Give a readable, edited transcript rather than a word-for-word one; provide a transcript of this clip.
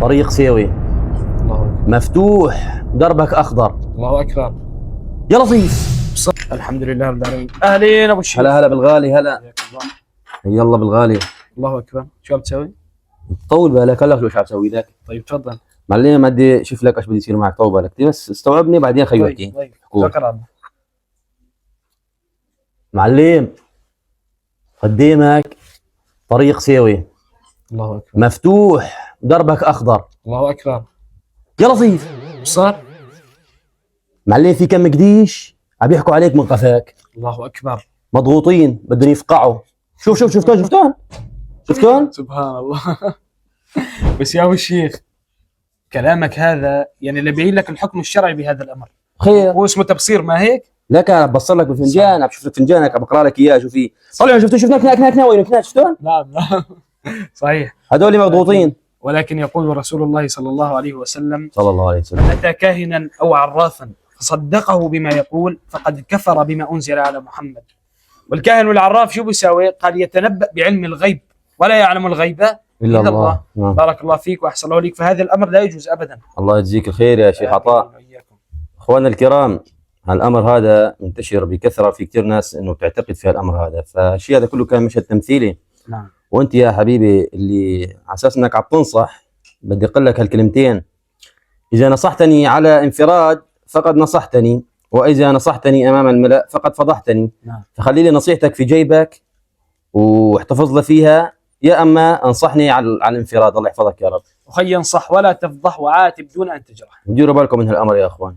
طريق سيوي. الله أكبر. مفتوح دربك اخضر. الله اكبر. يا لطيف. الحمد لله رب العالمين. اهلين ابو الشيخ. هلا هلا بالغالي هلا. حياك الله. يلا بالغالي. الله اكبر. شو عم تسوي؟ طول بالك هلا شو عم تسوي لك؟ طيب تفضل. معلم بدي اشوف لك ايش بده يصير معك. طول بالك بس استوعبني بعدين خليه يحكي. طيب قول. شكرا. معلم قدامك طريق سيوي. الله اكبر. مفتوح دربك اخضر. الله اكبر. يا لطيف. وش صار؟ معلم في كم قديش عم يحكوا عليك من قفاك. الله اكبر. مضغوطين بدهم يفقعوا. شوف شفتون سبحان الله. بس يا ابو الشيخ كلامك هذا يعني اللي بيبين لك الحكم الشرعي بهذا الامر. خير. هو اسمه تبصير ما هيك؟ لك انا ببصر لك بالفنجان، عم بشوف لك فنجانك، عم بقرا لك اياه. شو في؟ طلعوا شفتوا هناك وين هناك شفتون؟ نعم. صحيح. هذول مضغوطين. ولكن يقول رسول الله صلى الله عليه وسلم: صلى الله عليه وسلم: من أتى كاهنا أو عرافا فصدقه بما يقول فقد كفر بما أنزل على محمد. والكاهن والعراف شو بيساوي؟ قال يتنبأ بعلم الغيب ولا يعلم الغيب إلا الله. نعم. بارك الله فيك وأحسن الله لك. فهذا الأمر لا يجوز أبدا. الله يجزيك الخير يا شيخ عطاء. اخواننا الكرام، هالامر هذا منتشر بكثره، في كثير ناس انه بتعتقد في هالامر هذا، فالشيء هذا كله كان مشهد تمثيلي. نعم. وانت يا حبيبي اللي على اساس انك عم تنصح، بدي اقول لك هالكلمتين: اذا نصحتني على انفراد فقد نصحتني، واذا نصحتني امام الملأ فقد فضحتني. نعم. فخلي لي نصيحتك في جيبك واحتفظ لي فيها، يا اما انصحني على الانفراد. الله يحفظك يا رب. أخي انصح ولا تفضح وعاتب دون أن تجرح. وديروا بالكم من هالامر يا اخوان.